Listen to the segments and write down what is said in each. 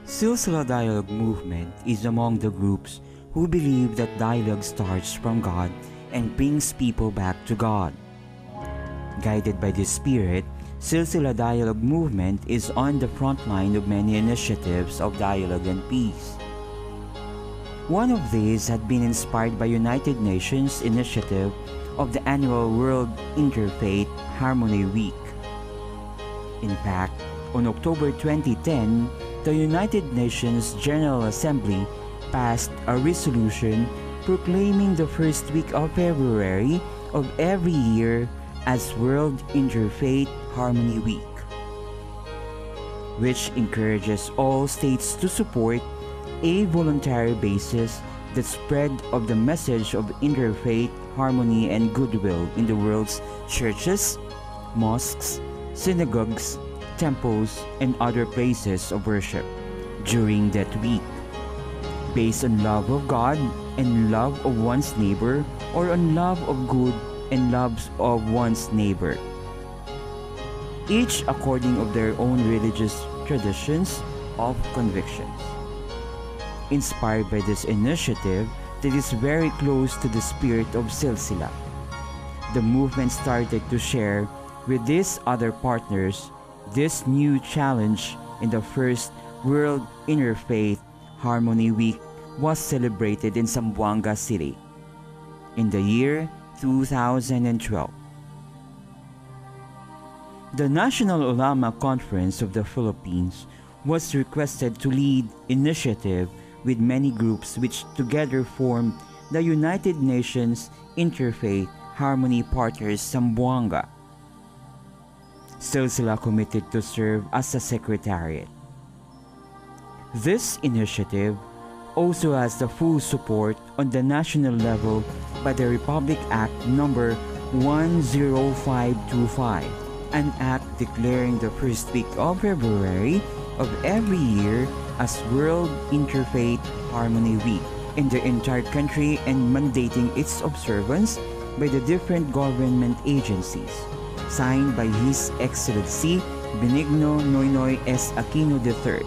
Silsila Dialogue movement is among the groups who believe that dialogue starts from God and brings people back to God. Guided by this spirit, Silsila Dialogue movement is on the front line of many initiatives of dialogue and peace. One of these had been inspired by United Nations initiative of the annual World Interfaith Harmony Week. In fact, on October 2010, the United Nations General Assembly passed a resolution proclaiming the first week of February of every year as World Interfaith Harmony Week, which encourages all states to support a voluntary basis the spread of the message of interfaith harmony and goodwill in the world's churches, mosques, synagogues, temples, and other places of worship during that week, based on love of God and love of one's neighbor, or on love of good and loves of one's neighbor, each according of their own religious traditions of convictions. Inspired by this initiative that is very close to the spirit of Silsila, the movement started to share with these other partners this new challenge, and the first World Interfaith Harmony Week was celebrated in Zamboanga City in the year 2012. The National Ulama Conference of the Philippines was requested to lead initiative with many groups which together formed the United Nations Interfaith Harmony Partners Zamboanga. Silsila committed to serve as a secretariat. This initiative also has the full support on the national level by the Republic Act number 10525, an act declaring the first week of February of every year as World Interfaith Harmony Week in the entire country and mandating its observance by the different government agencies, signed by His Excellency Benigno Noynoy S. Aquino III.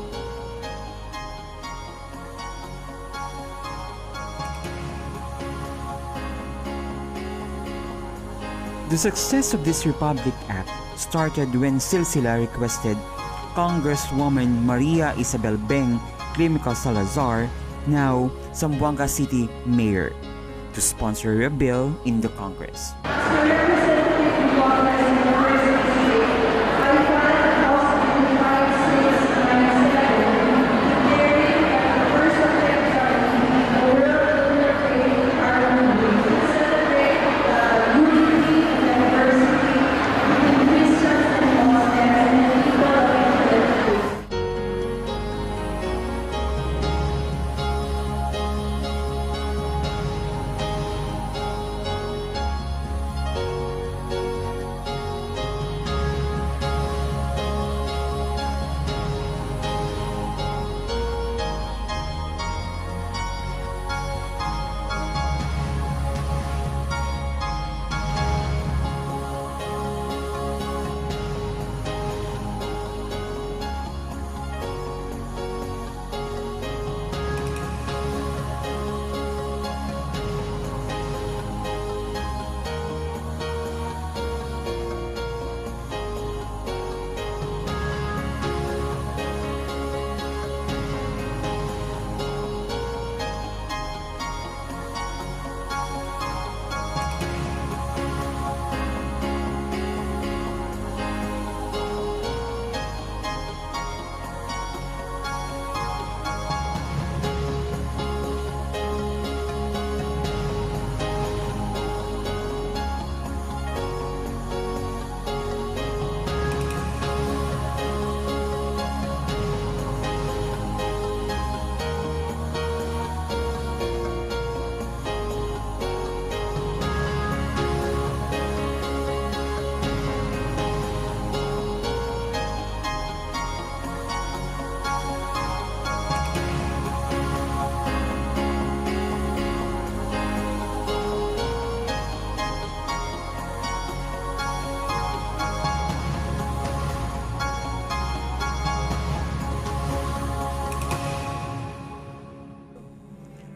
The success of this Republic Act started when Silsila requested Congresswoman Maria Isabel Beng Climical Salazar, now Zamboanga City Mayor, to sponsor a bill in the Congress.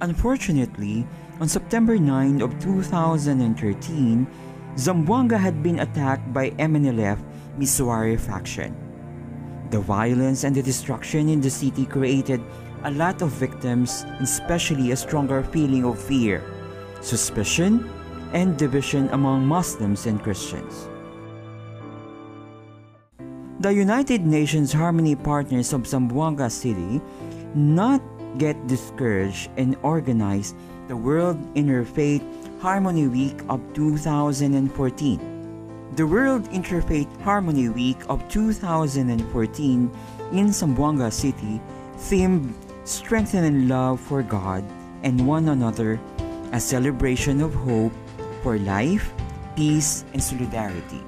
Unfortunately, on September 9 of 2013, Zamboanga had been attacked by MNLF Misuari faction. The violence and the destruction in the city created a lot of victims, especially a stronger feeling of fear, suspicion, and division among Muslims and Christians. The United Nations Harmony Partners of Zamboanga City not get discouraged and organized the World Interfaith Harmony Week of 2014. The World Interfaith Harmony Week of 2014 in Zamboanga City themed Strengthening Love for God and One Another, a celebration of hope for life, peace, and solidarity.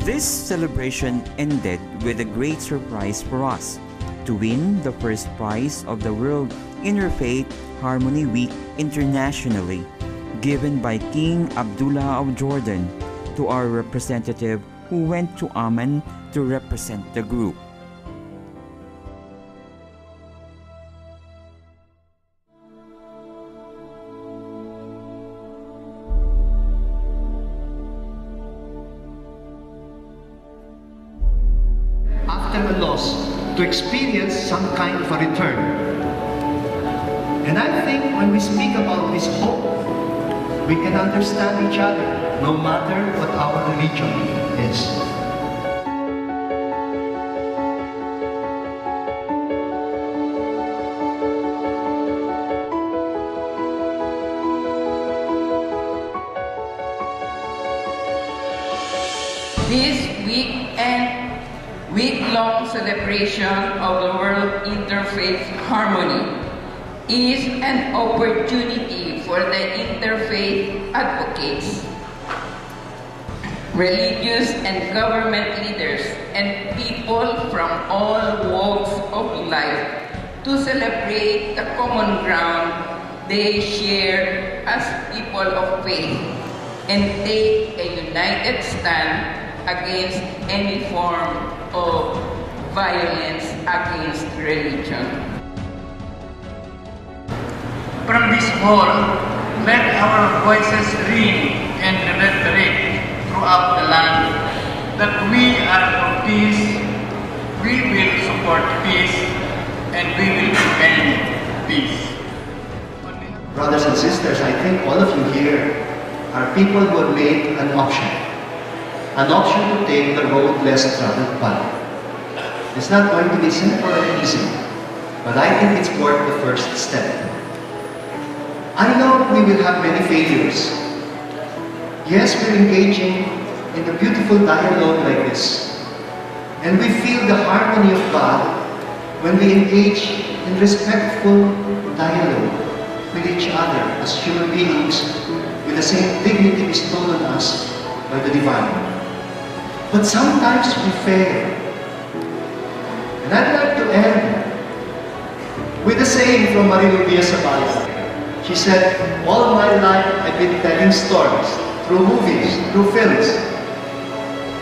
This celebration ended with a great surprise for us to win the first prize of the World Interfaith Harmony Week internationally, given by King Abdullah of Jordan to our representative who went to Amman to represent the group. After a loss, to experience some kind of a return. And I think when we speak about this hope, we can understand each other no matter what our religion is. This week-long celebration of the World Interfaith Harmony is an opportunity for the interfaith advocates, religious and government leaders, and people from all walks of life to celebrate the common ground they share as people of faith and take a united stand against any form of violence against religion. From this hall, let our voices ring and reverberate throughout the land that we are for peace, we will support peace, and we will defend peace. Brothers and sisters, I think all of you here are people who have made an option to take the road less traveled by. It's not going to be simple and easy, but I think it's worth the first step. I know we will have many failures. Yes, we're engaging in a beautiful dialogue like this, and we feel the harmony of God when we engage in respectful dialogue with each other as human beings with the same dignity bestowed on us by the Divine. But sometimes we fail. And I'd like to end with a saying from Marilu Diaz-Abala. She said, all my life I've been telling stories through movies, through films.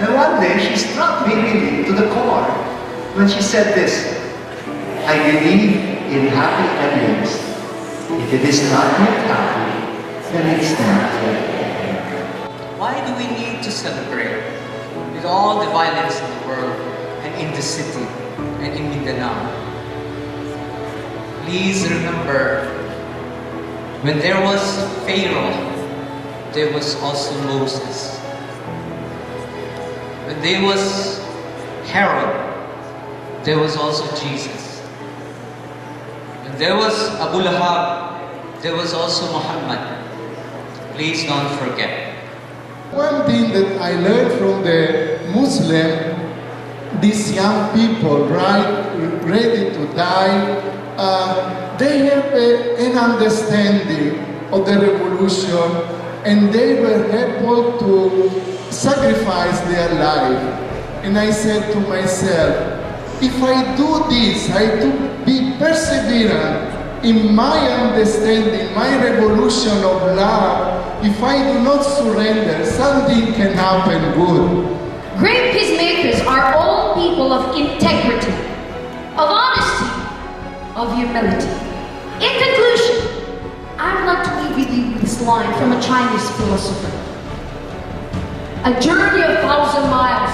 And one day she struck me really to the core when she said this, I believe in happy endings. If it is not yet happy, then it's not yet. Why do we need to celebrate with all the violence in the world and in the city and in Mindanao? Please remember, when there was Pharaoh, there was also Moses. When there was Herod, there was also Jesus. When there was Abu Lahab, there was also Muhammad. Please don't forget. One thing that I learned from the Muslim these young people, right, ready to die, they have an understanding of the revolution, and they were able to sacrifice their life. And I said to myself, if I do this, I do be perseverant in my understanding, my revolution of love, if I do not surrender, something can happen good. Great peacemakers are all people of integrity, of honesty, of humility. In conclusion, I would like to leave with you this line from a Chinese philosopher. A journey of 1,000 miles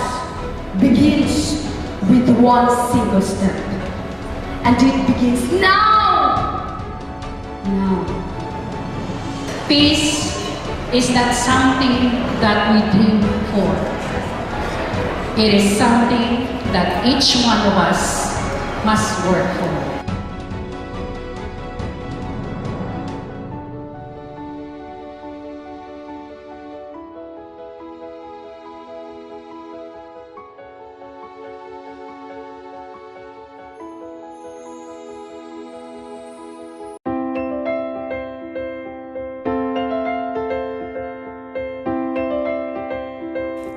begins with one single step. And it begins now. Now. Peace is not something that we dream for. It is something that each one of us must work for.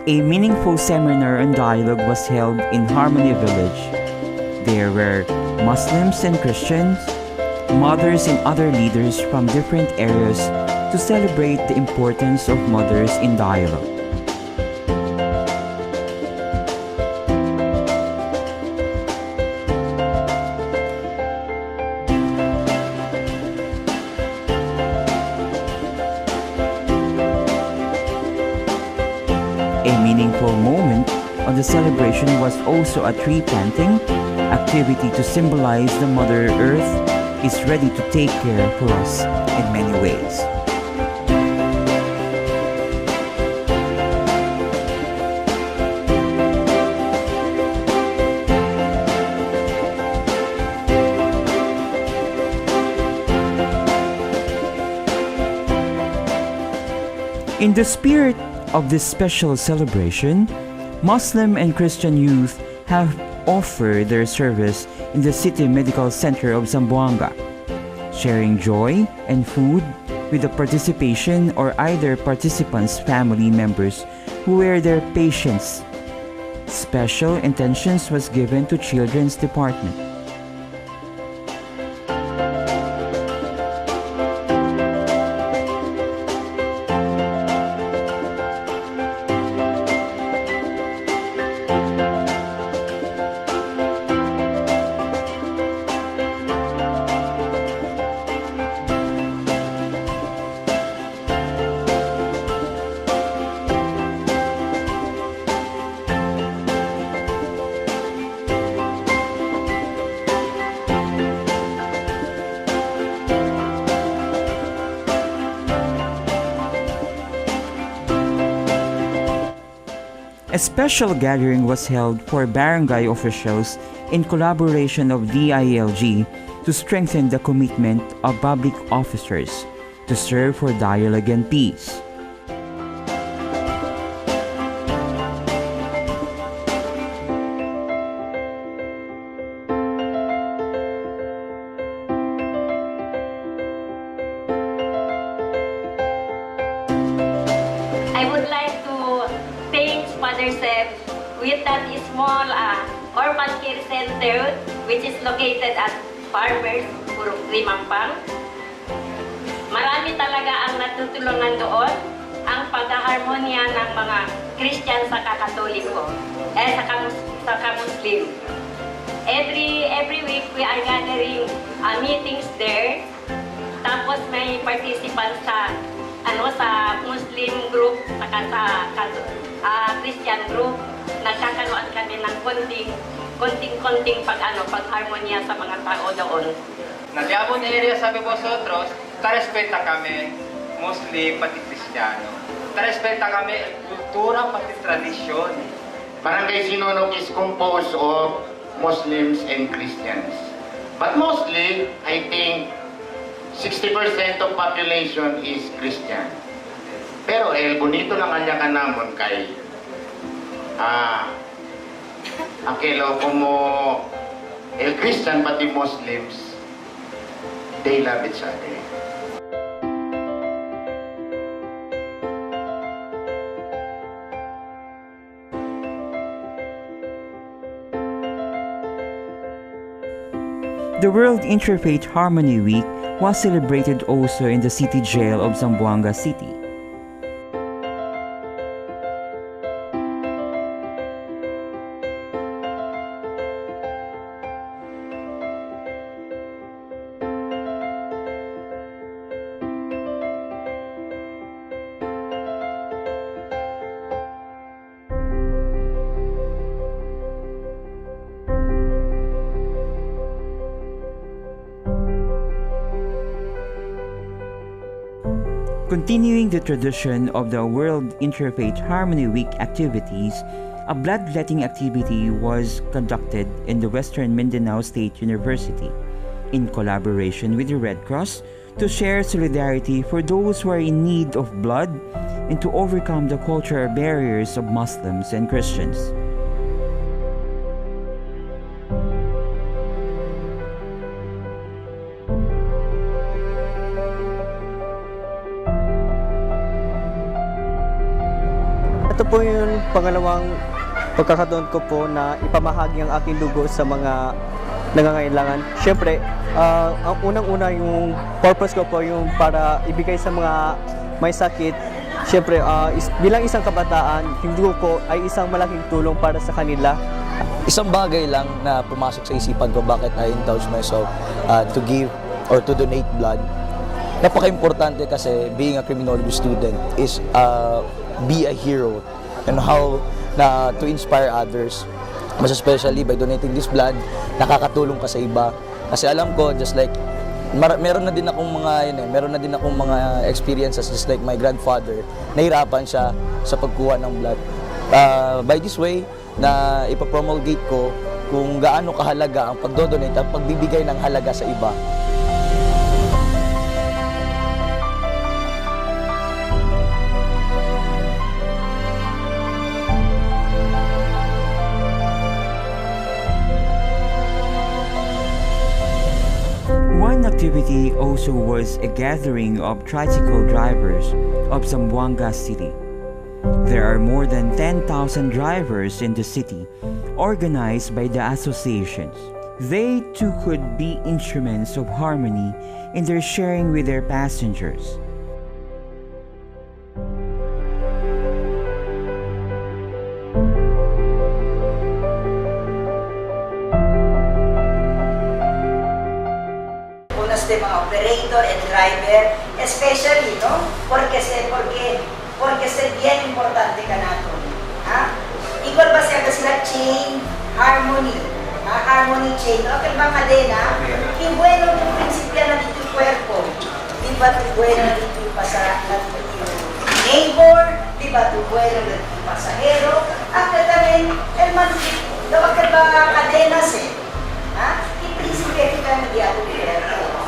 A meaningful seminar on dialogue was held in Harmony Village. There were Muslims and Christians, mothers and other leaders from different areas to celebrate the importance of mothers in dialogue. A meaningful moment of the celebration was also a tree planting activity to symbolize the Mother Earth is ready to take care for us in many ways. In the spirit of this special celebration, Muslim and Christian youth have offered their service in the City Medical Center of Zamboanga, sharing joy and food with the participation or either participants' family members who were their patients. Special attention was given to Children's Department. A special gathering was held for barangay officials in collaboration of DILG to strengthen the commitment of public officers to serve for dialogue and peace. I would like to thank Father Seb with that small urban care center which is located at Farmers, Limampang. Marami talaga ang natutulungan doon ang paghaharmonya ng mga Christian sa Katoliko, sa Muslim. Every week we are gathering meetings there. Tapos may participants sa Muslim group saka sa Christian group. Nagkakaroon kami ng konting pagharmonya sa mga tao doon. Naliabon area sabi vosotros, tarespeta kami Muslim pati Kristiyano. Tarespeta kami kultura pati tradisyon. Barangay Sinulog is composed of Muslims and Christians. But mostly, I think 60% of population is Christian. Pero bonito lang anya ka namon kay Aquello como el Christian pati Muslims, they love each other. The World Interfaith Harmony Week was celebrated also in the city jail of Zamboanga City. Continuing the tradition of the World Interfaith Harmony Week activities, a bloodletting activity was conducted in the Western Mindanao State University in collaboration with the Red Cross to share solidarity for those who are in need of blood and to overcome the cultural barriers of Muslims and Christians. Ito po yung pangalawang pagkakataon ko po na ipamahagi ang aking dugo sa mga nangangailangan. Siyempre, ang unang-una yung purpose ko po yung para ibigay sa mga may sakit. Siyempre, bilang isang kabataan, yung dugo ko ay isang malaking tulong para sa kanila. Isang bagay lang na pumasok sa isipan ko bakit I indulge myself to give or to donate blood. Napaka-importante kasi being a criminology student is be a hero and how to inspire others. Mas especially by donating this blood, nakakatulong ka sa iba. Kasi alam ko, just like meron na din akong mga experiences just like my grandfather. Nahirapan siya sa pagkuha ng blood. By this way, na ipapromulgate ko kung gaano kahalaga ang pagdodonate at pagbibigay ng halaga sa iba. One activity also was a gathering of tricycle drivers of Zamboanga City. There are more than 10,000 drivers in the city, organized by the associations. They too could be instruments of harmony in their sharing with their passengers. Mga operator and driver, especially, no? Porque bien importante ka nato. Ha? Igual ba sila chain, harmony, harmony chain. Okay ba nga din, ha? Yung bueno yung prinsipya na dito yung cuerpo. Di ba yung bueno na dito yung neighbor? Di ba yung bueno na dito yung pasahero? At también, hermano, dapat ka ba cadenas, eh? Ha? Yung prinsipya kita na diyato yung cuerpo.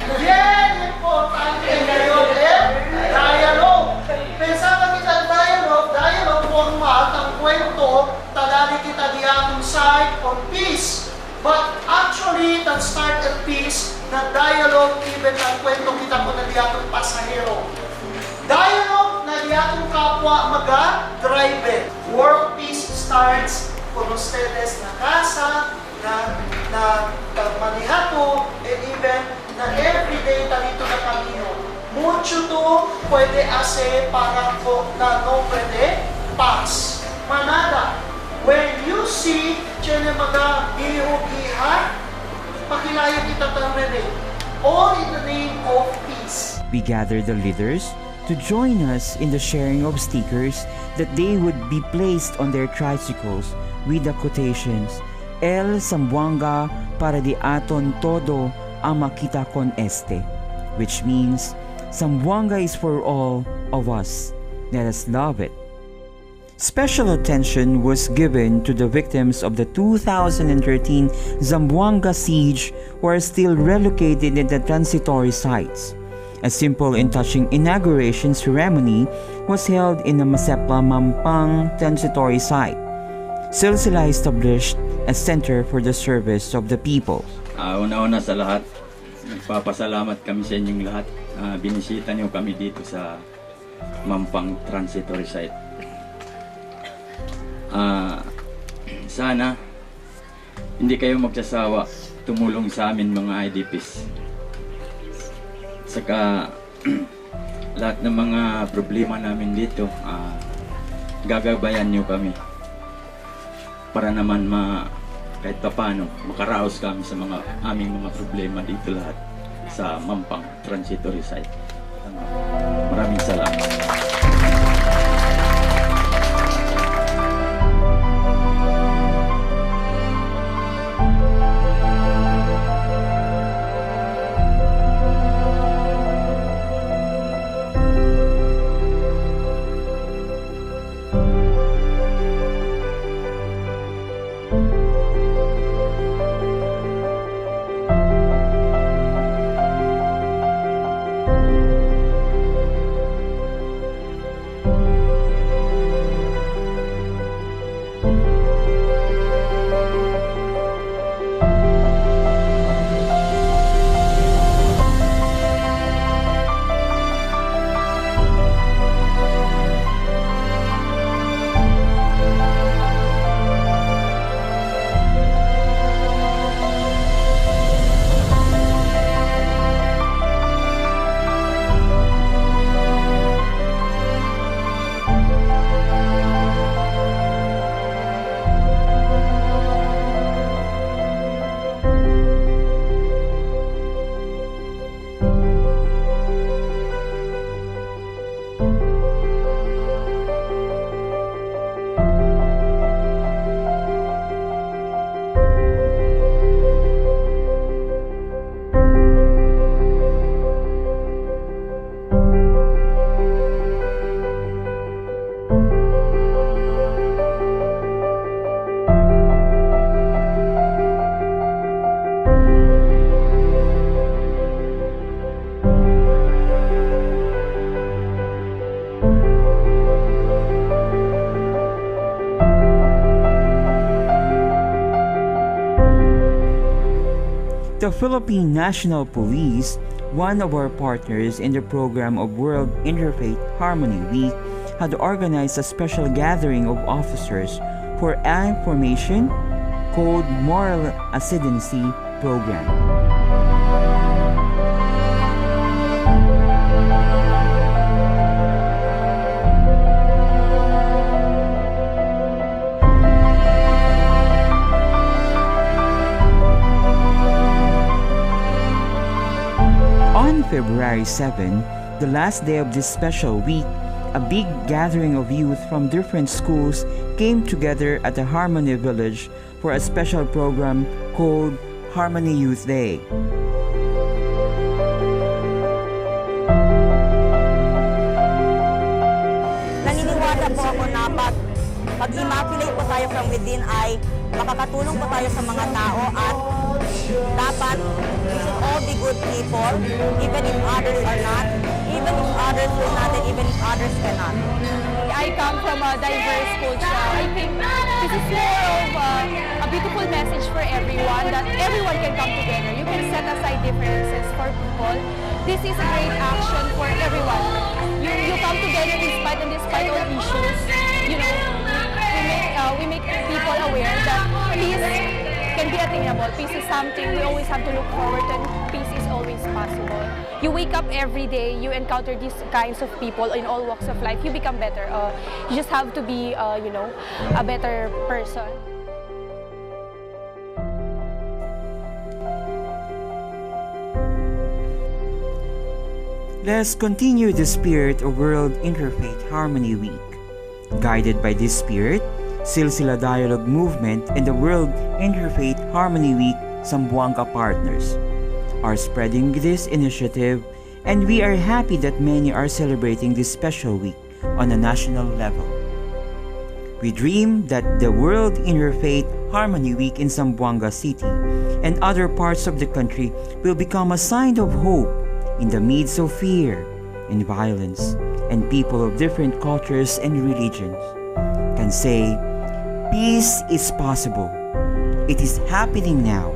Bien importante ngayon dialogue. Pensaba kita dialogue formal ng kwento, tagali kita diatong side on peace. But actually, that start at peace, na dialogue even ang kwento kita ko na diatong pasahero. Dialogue na diatong kapwa mag-drive. World peace starts con ustedes na casa, na manihato, and even na everyday talito na camino. Mucho to puede hacer para na nombre de paz. Manada, when you see tiene mga iho-iha, pakilaya kita tamrene. All in the name of peace. We gathered the leaders to join us in the sharing of stickers that they would be placed on their tricycles with the quotations, El Zamboanga para di aton todo ama kita con este, which means Zamboanga is for all of us. Let us love it. Special attention was given to the victims of the 2013 Zamboanga siege who are still relocated in the transitory sites. A simple and touching inauguration ceremony was held in the Masepla Mampang transitory site. Silsila established a center for the service of the people. Una-una sa lahat, nagpapasalamat kami sa inyong lahat. Binisita niyo kami dito sa Mampang Transitory Site. Sana hindi kayo magsasawa tumulong sa amin mga IDPs. Saka lahat ng mga problema namin dito, gagabayan niyo kami para naman kahit paano makaraos kami sa aming mga problema dito lahat sa Mampang Transitory Site. Maraming salamat. The Philippine National Police, one of our partners in the program of World Interfaith Harmony Week, had organized a special gathering of officers for an formation called Moral Ascendancy Program. On February 7, the last day of this special week, a big gathering of youth from different schools came together at the Harmony Village for a special program called Harmony Youth Day. Naniniwala po ako na pag-immaculate po tayo from within ay makakatulong po tayo sa mga tao at dapat we should all be good people, even if others are not, even if others will not, and even if others cannot. I come from a diverse culture. I think this is more of a beautiful message for everyone, that everyone can come together. You can set aside differences for people. This is a great action for everyone. You come together despite all issues. You know, we make people aware that peace can be attainable. Peace is something we always have to look forward to, and peace is always possible. You wake up every day, you encounter these kinds of people in all walks of life, you become better. You just have to be, a better person. Let's continue the spirit of World Interfaith Harmony Week. Guided by this spirit, Silsila Dialogue Movement and the World Interfaith Harmony Week Zamboanga partners are spreading this initiative, and we are happy that many are celebrating this special week on a national level. We dream that the World Interfaith Harmony Week in Zamboanga City and other parts of the country will become a sign of hope in the midst of fear and violence, and people of different cultures and religions can say, Peace is possible. It is happening now.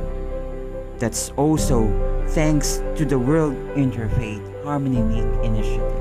That's also thanks to the World Interfaith Harmony Week initiative.